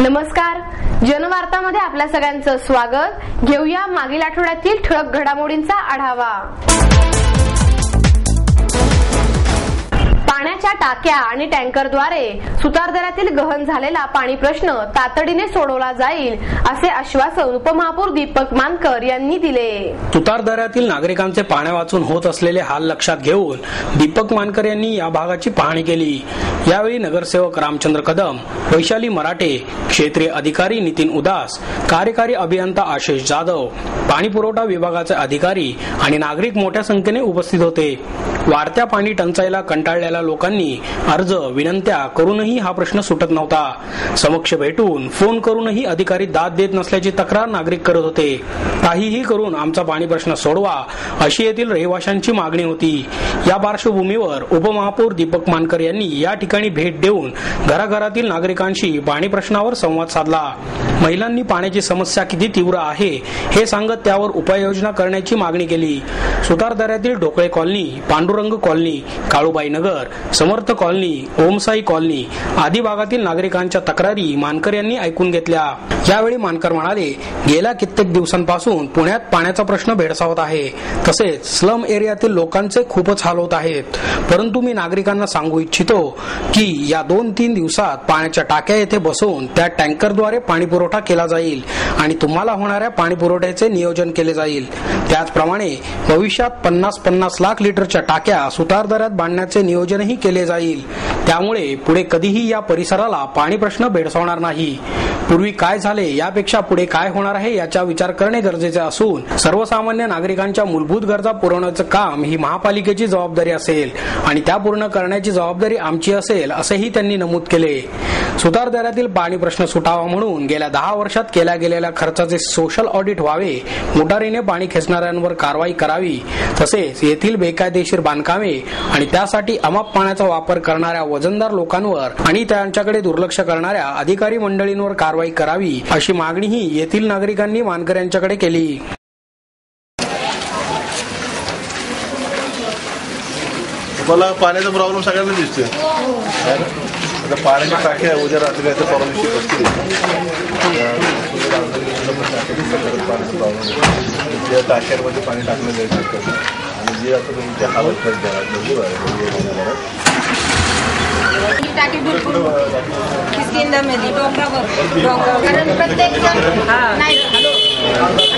नमस्कार, जनवार्तामध्ये आपल्या सगळ्यांचं स्वागत. घेऊया मागील आठवड्यातील ठळक घडामोडींचा आढावा. पाण्याच्या टाक्या आणि टँकरद्वारे सुतारदऱ्यातील गहन झालेला पाणी प्रश्न तातडीने सोडवला जाईल असे आश्वासन उपमहापौर दीपक मानकर यांनी दिले. सुतारदऱ्यातील नागरिकांचे पाण्या वाचून होत असलेले हाल लक्षात घेऊन दीपक मानकर यांनी या भागाची पाहणी केली. यावेळी नगरसेवक रामचंद्र कदम, वैशाली मराठे, क्षेत्रीय अधिकारी नितीन उदास, कार्यकारी अभियंता आशिष जाधव, पाणी पुरवठा विभागाचे अधिकारी आणि नागरिक मोठ्या संख्येने उपस्थित होते. वाढत्या पाणी टंचाईला कंटाळलेल्या लोकांनी अर्ज विनंत्या करूनही हा प्रश्न सुटत नव्हता. समक्ष भेटून फोन करूनही अधिकारी दाद देत नसल्याची तक्रार नागरिक करत होते. काहीही करून आमचा पाणी प्रश्न सोडवा अशी येथील रहिवाशांची मागणी होती. या पार्श्वभूमीवर उपमहापौर दीपक मानकर यांनी या ठिकाणी भेट देऊन घराघरातील नागरिकांशी पाणी प्रश्नावर संवाद साधला. महिलांनी पाण्याची समस्या किती तीव्र आहे हे सांगत त्यावर उपाययोजना करण्याची मागणी केली. सुतारदऱ्यातील ढोकळे कॉलनी, पांडुरंग कॉलनी, काळूबाई नगर, समर्थ कॉलनी, ओमसाई कॉलनी आदी भागातील नागरिकांच्या तक्रारी मानकर यांनी ऐकून घेतल्या. यावेळी मानकर म्हणाले, गेल्या कित्येक दिवसांपासून पुण्यात पाण्याचा प्रश्न भेडसावत आहे. तसेच स्लम एरियातील लोकांचे खूपच हाल होत आहेत. परंतु मी नागरिकांना सांगू इच्छितो की या 2-3 दिवसात पाण्याच्या टाक्या येथे बसवून त्या टँकरद्वारे पाणी पुरवठा केला जाईल आणि तुम्हाला होणाऱ्या पाणी पुरवठ्याचे नियोजन केले जाईल. त्याचप्रमाणे भविष्यात 50-50 लाख लिटरच्या टाक्या सुतारदऱ्यात बांधण्याचे नियोजनही केले जाईल. त्यामुळे पुढे कधीही या परिसराला पाणी प्रश्न भेडसावणार नाही. पूर्वी काय झाले यापेक्षा पुढे काय होणार आहे याचा विचार करणे गरजेचे असून सर्वसामान्य नागरिकांच्या मूलभूत गरजा पुरवण्याचे काम ही महापालिकेची जबाबदारी असेल आणि त्या पूर्ण करण्याची जबाबदारी आमची असेल असेही त्यांनी नमूद केले. सुतारदऱ्यातील पाणी प्रश्न सुटावा म्हणून गेल्या 10 वर्षात केल्या गेलेल्या खर्चाचे सोशल ऑडिट व्हावे, मोटारीने पाणी खेचणाऱ्यांवर कारवाई करावी, तसेच येथील बेकायदेशीर बांधकामे आणि त्यासाठी अमाप पाण्याचा वापर करणाऱ्या वजनदार लोकांवर आणि त्यांच्याकडे दुर्लक्ष करणाऱ्या अधिकारी मंडळींवर कारवाई करावी अशी मागणीही येथील नागरिकांनी मानकर यांच्याकडे केली. मला पाण्याचा प्रॉब्लेम सगळ्यांना दिसतोय. आता पाण्याच्या टाक्या उद्या रात्री काय तर परवानगी बसतील. ज्या टाक्यांमध्ये पाणी टाकलं जायचं आणि जे आता तुमच्या हालत टाकी भरपूर किस्किंदामध्ये डोंगरावर कारण प्रत्येक नाही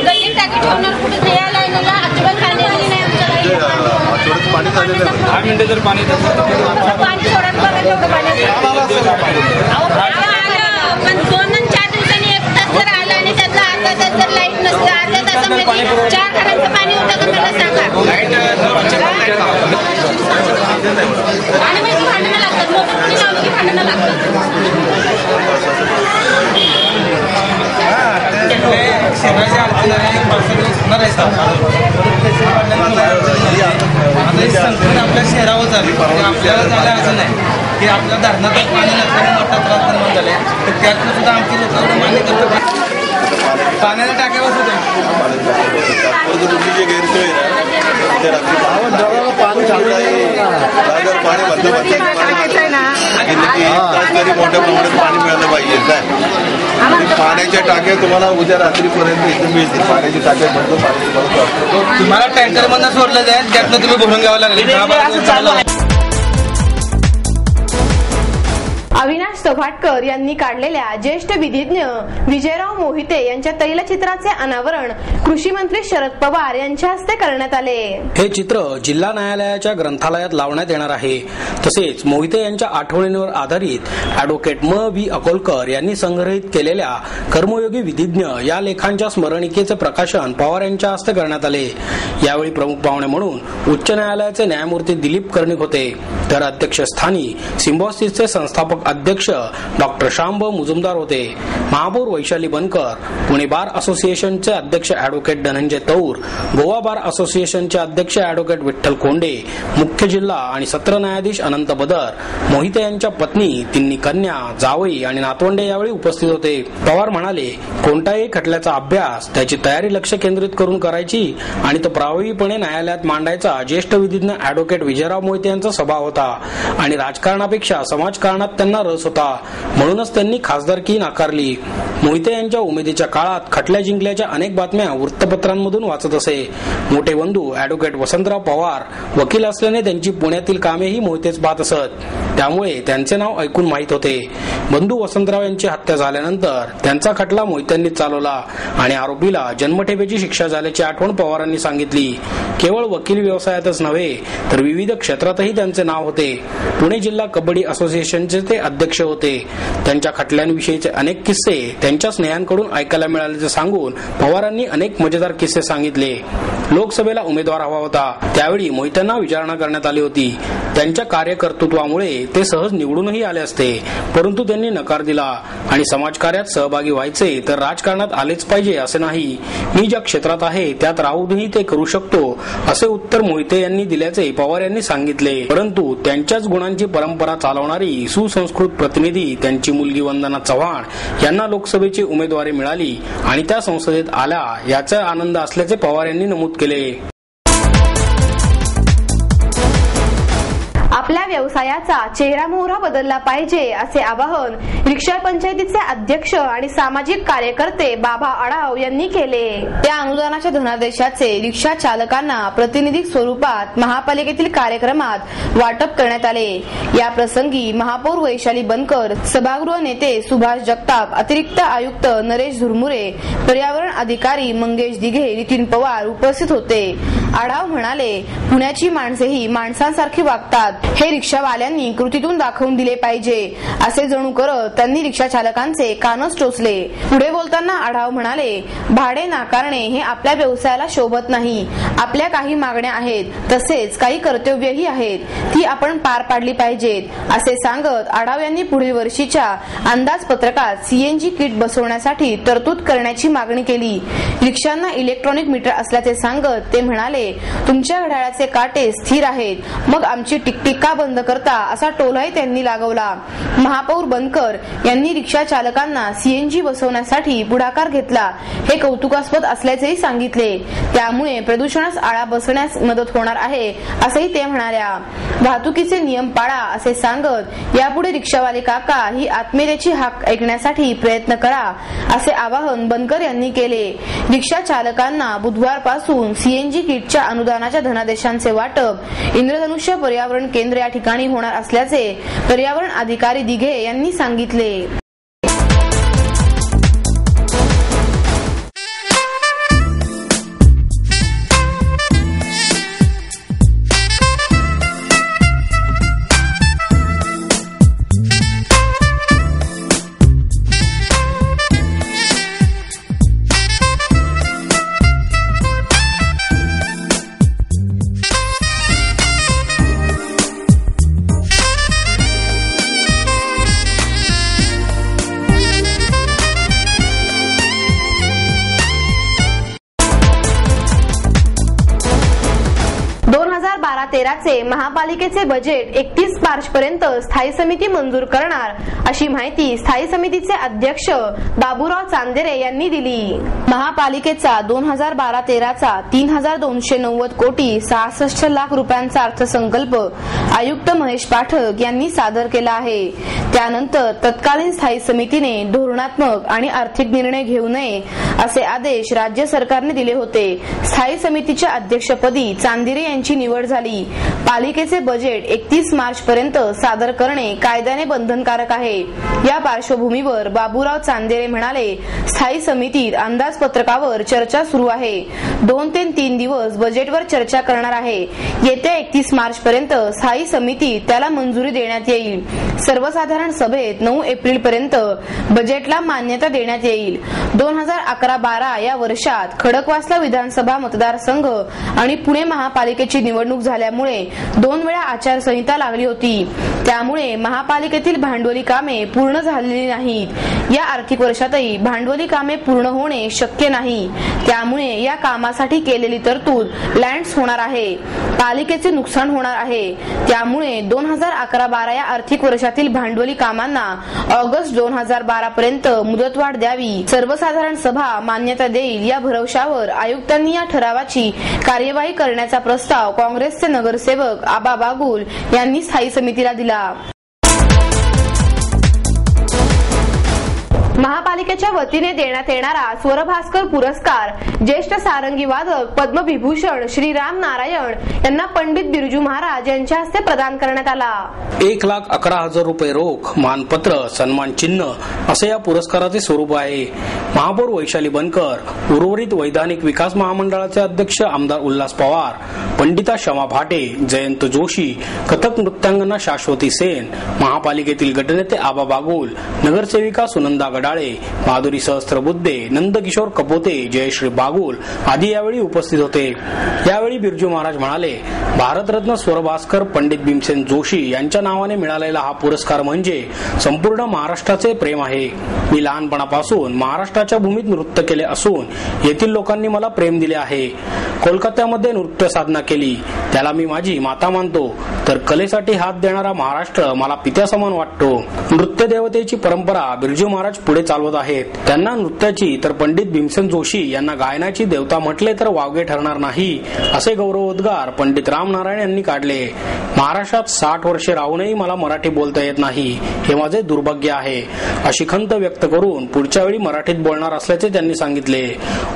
गल्लीत टाकी ठेवणार कुठे या लाईनला अजिबात पाणी आली नाही. आमच्या पाणी झालेलं 10 मिनिटं जर पाणी पाणी सोडत बघा तेवढं पाणी पण 2-4 दिवसांनी 1 तास जर आला आणि त्याचा अर्धा तास जर लाईट नसतं, अर्ध्या तासामध्ये 4 घरांचं पाणी होतं का मला सांगा. आणि मग भांडणं लागतात, मोठी लावली की भांडणं लागतात. आपल्या शहरावर झाली आपल्याला झालं असं नाही की आपल्या धरणातच पाणी नसल्याने मोठा त्रास निर्माण झालाय. तर त्यातून सुद्धा आमची लोक मान्य करतात पाण्याला टाक्यावर सुद्धा तुमची गैरसोय पाणी चालू आहे. पाणी मोठ्या प्रमाणात पाणी मिळालं पाहिजे. काय पाण्याच्या टाक्या तुम्हाला उद्या रात्रीपर्यंत इथे मिळतील. पाण्याची टाक्या बंद तुम्हाला टँकर मधून सोडलं जाईल, त्यातनं तुम्ही भरून घ्यावं लागेल. अविनाश सभाटकर यांनी काढलेल्या ज्येष्ठ विधिज्ञ विजयराव मोहिते यांच्या तैलचित्राचे अनावरण कृषी मंत्री शरद पवार यांच्या हस्ते करण्यात आले. हे चित्र जिल्हा न्यायालयाच्या ग्रंथालयात लावण्यात येणार आहे. तसेच मोहिते यांच्या आठवणींवर आधारित ॲडव्होकेट म. व्ही. अकोलकर यांनी संग्रहित केलेल्या कर्मयोगी विधिज्ञ या लेखांच्या स्मरणिकेचे प्रकाशन पवार यांच्या हस्ते करण्यात आले. यावेळी प्रमुख पाहुणे म्हणून उच्च न्यायालयाचे न्यायमूर्ती दिलीप कर्णिक होते. तर अध्यक्षस्थानी सिम्बॉसिसचे संस्थापक अध्यक्ष डॉक्टर शांब मुजुमदार होते. महापौर वैशाली बनकर, पुणे बार असोसिएशनचे अध्यक्ष ॲडव्होकेट धनंजय तौर, गोवा बार असोसिएशनचे अध्यक्ष ॲडव्होकेट विठ्ठल कोंडे, मुख्य जिल्हा आणि सत्र न्यायाधीश अनंत बदर, मोहिते यांच्या पत्नी, तिन्ही कन्या, जावई आणि नातवंडे यावेळी उपस्थित होते. पवार म्हणाले, कोणत्याही खटल्याचा अभ्यास त्याची तयारी लक्ष केंद्रित करून करायची आणि तो प्रभावीपणे न्यायालयात मांडायचा ज्येष्ठ विधिज्ञ ॲडव्होकेट विजयराव मोहिते यांचा स्वभाव होता आणि राजकारणापेक्षा समाजकारणात त्यांना त्यांना रस होता, म्हणूनच त्यांनी खासदारकी नाकारली. मोहिते यांच्या उमेदीच्या काळात खटल्या जिंकल्याच्या अनेक बातम्या वृत्तपत्रांमधून वाचत असे. मोठे बंधू ॲडव्होकेट वसंतराव पवार वकील असल्याने त्यांची पुण्यातील कामेही मोहितेच पाहत असत, त्यामुळे त्यांचे नाव ऐकून माहीत होते. बंधू वसंतराव यांची हत्या झाल्यानंतर त्यांचा खटला मोहित्यांनीच चालवला आणि आरोपीला जन्मठेपेची शिक्षा झाल्याची आठवण पवारांनी सांगितली. केवळ वकील व्यवसायातच नव्हे तर विविध क्षेत्रातही त्यांचे नाव होते. पुणे जिल्हा कबड्डी असोसिएशनचे ते अध्यक्ष होते. त्यांच्या खटल्यांविषयीचे अनेक किस्से त्यांच्या स्नेहांकडून ऐकायला मिळाल्याचे सांगून पवारांनी अनेक मजेदार किस्से सांगितले. लोकसभेला उमेदवार हवा होता, त्यावेळी मोहित्यांना विचारणा करण्यात आली होती. त्यांच्या कार्यकर्तृत्वामुळे ते सहज निवडूनही आले असते, परंतु त्यांनी नकार दिला आणि समाजकार्यात सहभागी व्हायचे तर राजकारणात आलेच पाहिजे असे नाही. मी ज्या क्षेत्रात आहे त्यात राहूनही ते करू शकतो असे उत्तर मोहिते यांनी दिल्याचे पवार यांनी सांगितले. परंतु त्यांच्याच गुणांची परंपरा चालवणारी सुसंस्कृत प्रतिनिधी त्यांची मुलगी वंदना चव्हाण यांना लोकसभेची उमेदवारी मिळाली आणि त्या संसदेत आल्या याचा आनंद असल्याचे पवार यांनी नमूद केले. आपल्या व्यवसायाचा चेहरामोहरा बदलला पाहिजे असे आवाहन रिक्षा पंचायतीचे अध्यक्ष आणि सामाजिक कार्यकर्ते बाबा आढाव यांनी केले. त्या अनुदानाच्या धनादेशाचे रिक्षा चालकांना प्रातिनिधिक स्वरूपात महापालिकेतील कार्यक्रमात वाटप करण्यात आले. या प्रसंगी महापौर वैशाली बनकर, सभागृह नेते सुभाष जगताप, अतिरिक्त आयुक्त नरेश झुरमुरे, पर्यावरण अधिकारी मंगेश दिघे, नितीन पवार उपस्थित होते. आढाव म्हणाले, पुण्याची माणसेही माणसांसारखी वागतात, हे रिक्षावाल्यांनी कृतीतून दाखवून दिले पाहिजे असे जणू करत त्यांनी रिक्षा चालकांचे कानच टोचले. पुढे बोलताना आढाव म्हणाले, भाडे नाकारणे हे आपल्या व्यवसायाला शोभत नाही. आपल्या काही मागण्या आहेत, तसेच काही कर्तव्यही आहेत, ती आपण पार पाडली पाहिजेत असे सांगत आढाव यांनी पुढील वर्षीच्या अंदाजपत्रकात सीएनजी किट बसवण्यासाठी तरतूद करण्याची मागणी केली. रिक्षांना इलेक्ट्रॉनिक मीटर असल्याचे सांगत ते म्हणाले, तुमच्या घड्याळाचे काटे स्थिर आहेत, मग आमची टिकटिक का बंद करता असा टोलाही त्यांनी लागवला. महापौर बनकर यांनी रिक्षा चालकांना सीएनजी बसवण्यासाठी पुढाकार घेतला, हे कौतुकास्पद असल्याचेही सांगितले. त्यामुळे प्रदूषणास आळा बसण्यास मदत होणार आहे असेही ते म्हणाल्या. वाहतुकीचे नियम पाळा असे सांगत यापुढे रिक्षावाले काका ही आत्मीयतेची हाक ऐकण्यासाठी प्रयत्न करा असे आवाहन बनकर यांनी केले. रिक्षा चालकांना बुधवारपासून सीएनजी किटच्या अनुदानाच्या धनादेशांचे वाटप इंद्रधनुष्य पर्यावरण केंद्र या ठिकाणी होणार असल्याचे पर्यावरण अधिकारी दिघे यांनी सांगितले. चे महापालिकेचे बजेट 31 मार्च पर्यंत स्थायी समिती मंजूर करणार अशी माहिती स्थायी समितीचे अध्यक्ष बाबूराव चांदेरे यांनी दिली. महापालिकेचा 2012-13चा 3290 कोटी 66 लाख रुपयांचा अर्थसंकल्प आयुक्त महेश पाठक यांनी सादर केला आहे. त्यानंतर तत्कालीन स्थायी समितीने धोरणात्मक आणि आर्थिक निर्णय घेऊ नये असे आदेश राज्य सरकारने दिले होते. स्थायी समितीच्या अध्यक्षपदी चांदेरे यांची निवड झाली. पालिकेचे बजेट 31 मार्च पर्यंत सादर करणे कायद्याने बंधनकारक आहे. या पार्श्वभूमीवर बाबूराव चांदेरे म्हणाले, स्थायी समितीत अंदाजपत्रकावर चर्चा सुरू आहे. 2 ते 3 दिवस बजेटवर चर्चा करणार आहे. येत्या 31 मार्च पर्यंत स्थायी समितीत त्याला मंजुरी देण्यात येईल. सर्वसाधारण सभेत 9 एप्रिल पर्यंत बजेटला मान्यता देण्यात येईल. 2011-12 या वर्षात खडकवासला विधानसभा मतदारसंघ आणि पुणे महापालिकेची निवडणूक झाल्यामुळे 2 वेळा आचारसंहिता लागली होती. त्यामुळे महापालिकेतील भांडवली कामे पूर्ण झालेली नाहीत. या आर्थिक वर्षातही भांडवली कामे पूर्ण होणे शक्य नाही. त्यामुळे या कामासाठी केलेली तरतूद लँड्स होणार आहे. पालिकेचे नुकसान होणार आहे. त्यामुळे 2011-12 या आर्थिक वर्षातील भांडवली कामांना ऑगस्ट 2012 पर्यंत मुदतवाढ द्यावी. सर्वसाधारण सभा मान्यता देईल या भरवशावर आयुक्तांनी या ठरावाची कार्यवाही करण्याचा प्रस्ताव काँग्रेसचे नगरसेवक आबा बागुल यांनी स्थायी समितीला दिला. महापालिकेच्या वतीने देण्यात येणारा स्वरभास्कर पुरस्कार ज्येष्ठ सारंगी वादक पद्मविभूषण श्री राम नारायण यांना पंडित बिरजू महाराज यांच्या हस्ते प्रदान करण्यात आला. 1,11,000 रुपये रोख, मानपत्र, सन्मान चिन्ह असे या पुरस्काराचे स्वरूप आहे. महापौर वैशाली बनकर, उर्वरित वैधानिक विकास महामंडळाचे अध्यक्ष आमदार उल्हास पवार, पंडिता शमा भाटे, जयंत जोशी, कथक नृत्यांगना शाश्वती सेन, महापालिकेतील गटनेते आबा बागुल, नगरसेविका सुनंदा गडाळे, माधुरी सहस्त्रबुद्धे, नंदकिशोर कपोते, जयश्री बागुल आदी यावेळी उपस्थित होते. यावेळी बिरजू महाराज म्हणाले, भारतरत्न स्वरभास्कर पंडित भीमसेन जोशी यांच्या नावाने मिळालेला हा पुरस्कार म्हणजे संपूर्ण महाराष्ट्राचे प्रेम आहे. मी लहानपणापासून महाराष्ट्राच्या भूमीत नृत्य केले असून येथील लोकांनी मला प्रेम दिले आहे. कोलकात्यामध्ये नृत्य साधना केली, त्याला मी माझी माता मानतो, तर कलेसाठी हात देणारा महाराष्ट्र मला पित्यासमान वाटतो. नृत्य देवतेची परंपरा बिरजू महाराज पुढे चालवत आहेत. त्यांना नृत्याची तर पंडित भीमसेन जोशी यांना गायनाची देवता म्हटले तर वावगे ठरणार नाही, असे गौरवोद्गार पंडित राम नारायण यांनी काढले. महाराष्ट्रात 60 वर्षे राहूनही मला मराठी बोलता येत नाही, हे माझे दुर्भाग्य आहे, अशी खंत व्यक्त करून पुढच्या वेळी मराठीत बोलणार असल्याचे त्यांनी सांगितले.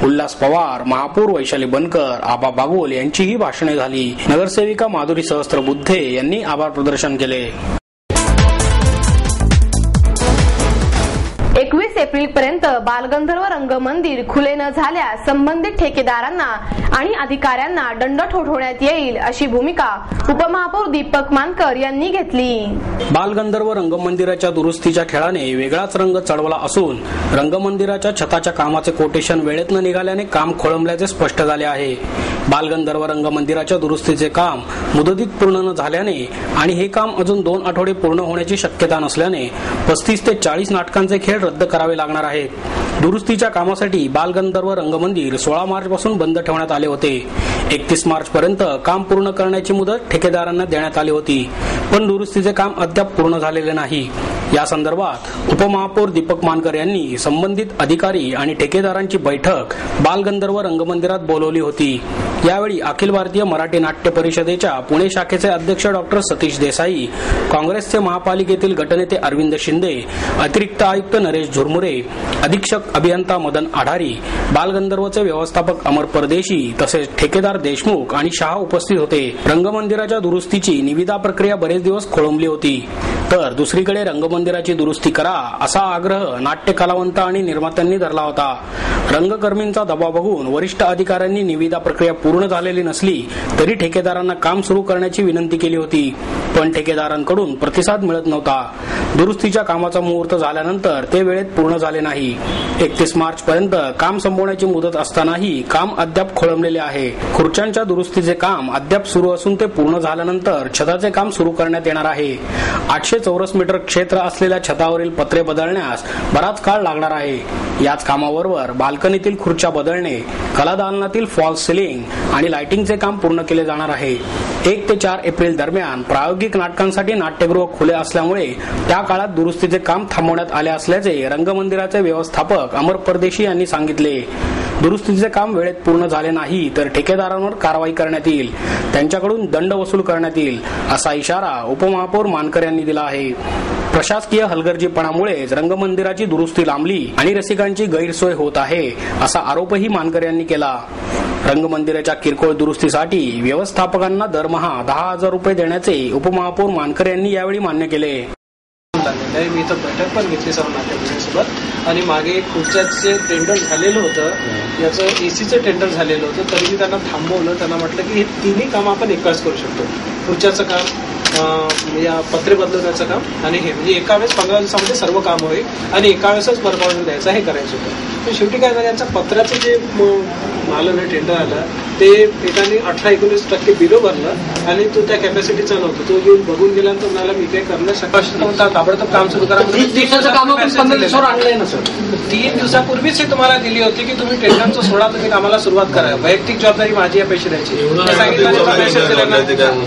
उल्हास पवार, महापौर वैशाली बनकर, आबा बागुल यांचीही भाषणे झाली. नगरसेविका माधुरी सहस्त्रबुद्धे यांनी आभार प्रदर्शन केले. 21 एप्रिल पर्यंत बालगंधर्व रंगमंदिर खुले न झाल्यास संबंधित ठेकेदारांना आणि अधिकाऱ्यांना दंड ठोठवण्यात येईल, अशी भूमिका उपमहापौर दीपक मानकर यांनी घेतली. बालगंधर्व रंगमंदिराच्या दुरुस्तीच्या खेळाने वेगळाच रंग चढवला असून रंगमंदिराच्या छताच्या कामाचे कोटेशन वेळेत न निघाल्याने काम खोळंबल्याचे स्पष्ट झाले आहे. बालगंधर्व रंगमंदिराच्या दुरुस्तीचे काम मुदतीत पूर्ण न झाल्याने आणि हे काम अजून 2 आठवडे पूर्ण होण्याची शक्यता नसल्याने 35 ते 40 नाटकांचे खेळ रद्द करावे लागणार आहेत. दुरुस्तीच्या कामासाठी बालगंधर्व रंगमंदिर 16 मार्च पासून बंद ठेवण्यात आले होते. 31 मार्च पर्यंत काम पूर्ण करण्याची मुदत ठेकेदारांना देण्यात आली होती, पण दुरुस्तीचे काम अद्याप पूर्ण झालेले नाही. या संदर्भात उपमहापौर दीपक मानकर यांनी संबंधित अधिकारी आणि ठेकेदारांची बैठक बालगंधर्व रंगमंदिरात बोलवली होती. यावेळी अखिल भारतीय मराठी नाट्य परिषदेच्या पुणे शाखेचे अध्यक्ष डॉक्टर सतीश देसाई, काँग्रेसचे महापालिकेतील गटनेते अरविंद शिंदे, अतिरिक्त आयुक्त नरेश झुरमुरे, अधीक्षक अभियंता मदन आढारी, बालगंधर्वचे व्यवस्थापक अमर परदेशी तसेच ठेकेदार देशमुख आणि शहा उपस्थित होते. रंगमंदिराच्या दुरुस्तीची निविदा प्रक्रिया बरेच दिवस खोळंबली होती, तर दुसरीकडे रंगमंदिराची दुरुस्ती करा असा आग्रह नाट्य कलावंत आणि निर्मात्यांनी धरला होता. रंगकर्मींचा दबाव बघून वरिष्ठ अधिकाऱ्यांनी निविदा प्रक्रिया पूर्ण झालेली नसली तरी ठेकेदारांना काम सुरू करण्याची विनंती केली होती, पण ठेकेदारांकडून प्रतिसाद मिळत नव्हता. दुरुस्तीच्या कामाचा मुहूर्त झाल्यानंतर ते वेळेत पूर्ण झाले नाही. 31 मार्च पर्यंत काम संपवण्याची मुदत असतानाही काम अद्याप खोळंबलेले आहे. खुर्च्यांच्या दुरुस्तीचे काम अद्याप सुरू असून ते पूर्ण झाल्यानंतर छताचे काम सुरू करण्यात येणार आहे. 800 चौरस मीटर क्षेत्र असलेल्या छतावरील पत्रे बदलण्यास बराच काळ लागणार आहे. याच कामाबरोबर बाल्कनीतील खुर्च्या बदलणे, कलादालनातील फॉल्स सिलिंग आणि लाइटिंगचे काम पूर्ण केले जाणार आहे. 1 ते 4 एप्रिल दरम्यान प्रायोगिक नाटकांसाठी नाट्यगृह खुले असल्यामुळे त्या काळात दुरुस्तीचे काम थांबवण्यात आले असल्याचे रंगमंदिराचे व्यवस्थापक अमर परदेशी यांनी सांगितले. दुरुस्तीचे काम वेळेत पूर्ण झाले नाही तर ठेकेदारांवर कारवाई करण्यात येईल, त्यांच्याकडून दंड वसूल करण्यात येईल, असा इशारा उपमहापौर मानकर यांनी दिला आहे. प्रशासकीय हलगर्जीपणामुळेच रंगमंदिराची दुरुस्ती लांबली आणि रसिकांची गैरसोय होत आहे, असा आरोपही मानकर यांनी केला. रंगमंदिराच्या किरकोळ दुरुस्तीसाठी व्यवस्थापकांना दरमहा 10,000 रुपये देण्याचे उपमहापौर मानकर यांनी यावेळी मान्य केले. मी इथं बैठक पण घेतली सर्व नाट्यगृहासोबत आणि मागे खुर्च्याचे टेंडर झालेलं होतं, याचं एसीचं टेंडर झालेलं होतं, तरी मी त्यांना थांबवलं. त्यांना म्हटलं की हे तिन्ही कामं आपण एकाच करू शकतो, खुर्च्याचं काम, या पत्रे बदलवण्याचं काम आणि हे म्हणजे एका वेळेस 15 दिवसामध्ये सर्व काम होईल आणि एका वेळेसच परफॉर्मन्स द्यायचं हे करायचं होतं. पण शेवटी काय झालं, यांचं पत्राचं जे आलं ना टेंडर आलं ते एकाने 18-19% बिलो भरलं आणि तो त्या कॅपॅसिटीचा नव्हता. तो येऊन बघून गेल्यानंतर म्हणाला मी काही करणं शकत नव्हता, ताबडतोब काम सुरू करा. 3 दिवसापूर्वीच हे तुम्हाला दिली होती की तुम्ही टेंडरचं सोडा, तुम्ही कामाला सुरुवात करा, वैयक्तिक जबाबदारी माझी या पैसे द्यायची.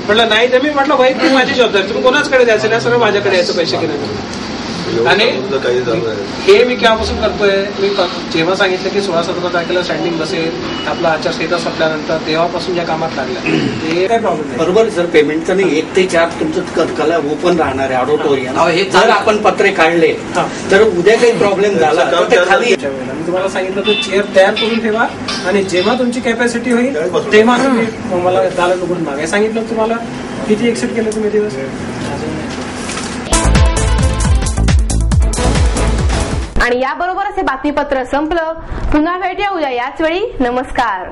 म्हटलं नाही, तर मी म्हटलं वैयक्तिक माझी जबाबदारी, तुम्ही कोणाचकडे द्यायचं नाही, सगळं माझ्याकडे यायचं पैसे केलं. आणि तुमचं काही झालं आहे. हे मी केव्हापासून करतोय, मी जेव्हा सांगितलं की 16-17 तारखेला स्टँडिंग बसेल आपला आचारसंहिता संपल्यानंतर, तेव्हापासून या कामात लागल्या. ते काय प्रॉब्लेम नाही. बरोबर सर, पेमेंटचं नाही 1 ते 4 तुमचं कला ओपन राहणार आहे ऑडिटोरियम. हे जर आपण पत्रे काढले तर उद्या काही प्रॉब्लेम झाला तर ते खाली. मी तुम्हाला सांगितलं तर चेअर तयार करून ठेवा आणि जेव्हा तुमची कॅपॅसिटी होईल तेव्हा तुम्ही मला दालन उघडून मागे सांगितलं. तुम्हाला किती एक्सेप्ट केलं तुम्ही दिवस? आणि याबरोबरच हे बातमीपत्र संपलं. पुन्हा भेटूया उद्या याच वेळी. नमस्कार.